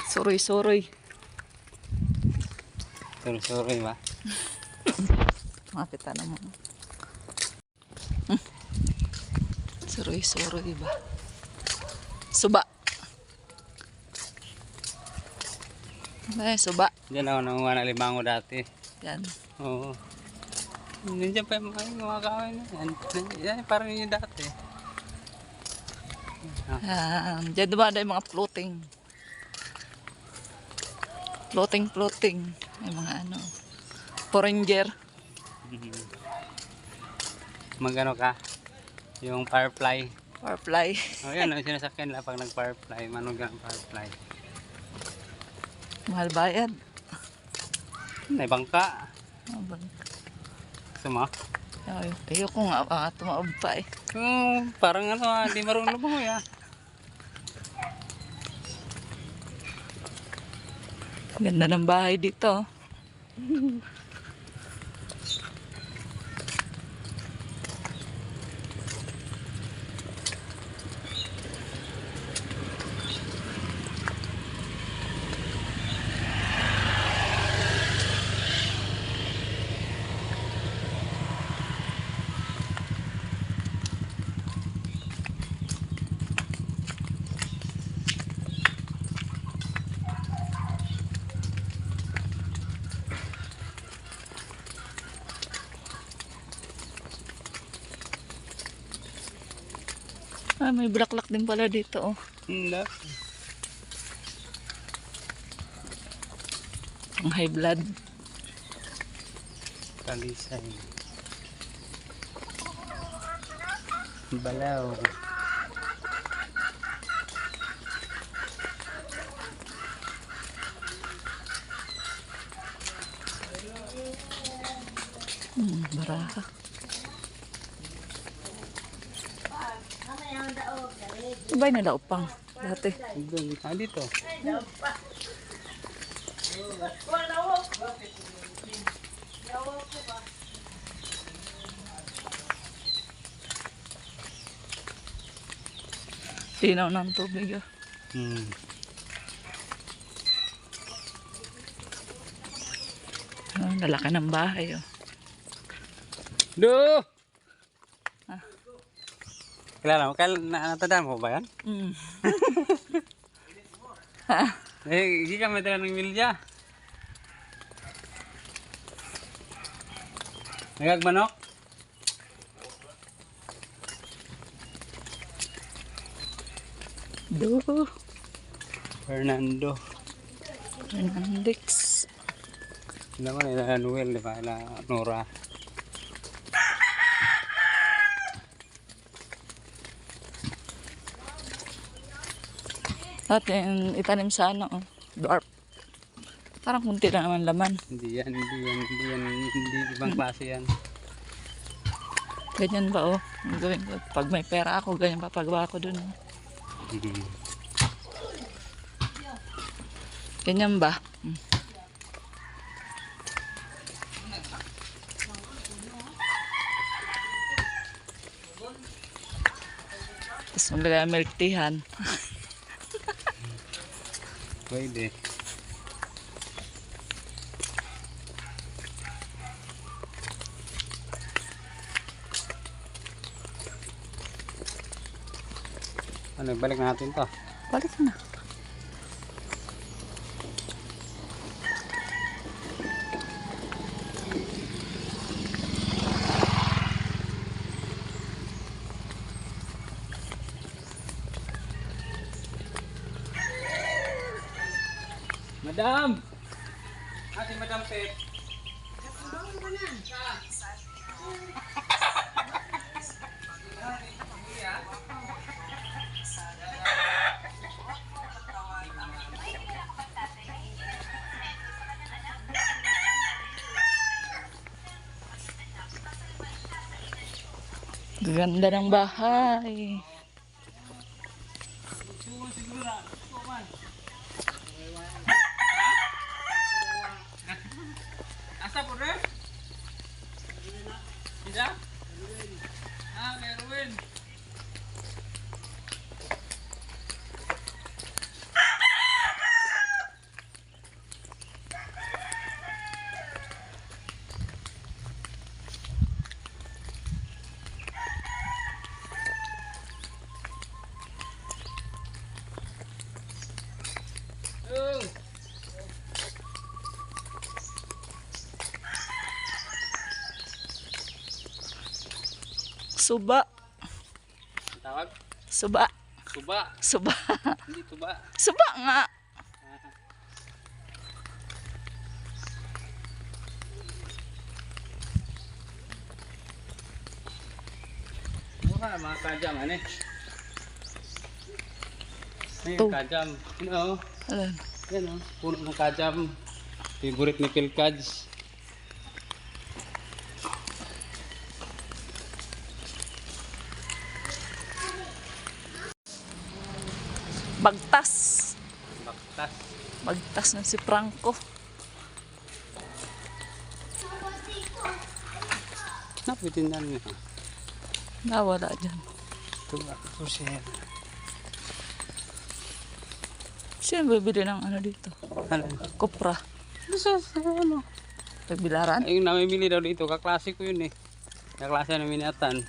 Suroy-suroy. Suroy ba? Makita naman. Suroy-suroy ba? Suba. Ay, suba. Diyan ako nanguha ng limango dati. Yan. Oo. Nandiyan pa yung mga kawin na yan. Yan, parang yun dati. Diyan dumada yung mga floating. Floating. May mga ano. Foreigner. Magano ka? Yung firefly. Firefly. Oh, yan. Ang sinasakyan nila pag nag-firefly. Manog ang firefly. Mahal bayad. May bangka. Gusto mo? Ayoko nga. Tumaob pa eh. Parang ano, hindi marunong lumangoy ah. Ganda ng bahay dito. May bulaklak din pala dito. Oh. Hindi. Ang high blood. Kalisay. Balaw. Baraha. Iba'y na daupang dati. Dito. Tinaw ng tubig. Nalaki ng bahay. Do! Kilala mo? Natandaan mo ba yan? Hindi ka madala ng milya. Nagagmanok? Do. Fernando. Fernandix. Hindi mo nila Noel, di ba? Nora. Atin itanim sa ano, dwarf. Parang kunti lang naman laman. Hindi ibang klase yan. Ganyan ba oh? Gawin ko. Pag may pera ako, ganyan papagawa ko dun. Ganyan ba? Tapos maglagay ang milk teahan. Pwede. Ano, balik natin to. Balik na. Madam! Si Madam Pet. Ganda ng bahay. Asa po rin? Tidak? Kay Erwin. Suba. Ang tawag? Suba. Suba. Suba. Hindi tuba. Suba nga. Mura mga kajam, ano eh. Ayun, To. kajam. Ano, Alam. yan o. Puno ng kajam. Favorite ni Pilkads. Bagtas. Baktas. Bagtas na si Franco. Napitin na niya. Nawala dyan. Tuba. Kusir. Sino bibili ng ano dito? Ano? Kopra. Ano? Pagbilaran? Ay, yung namimili daw dito. Kaklase ko yun eh. Kaklase na minatan.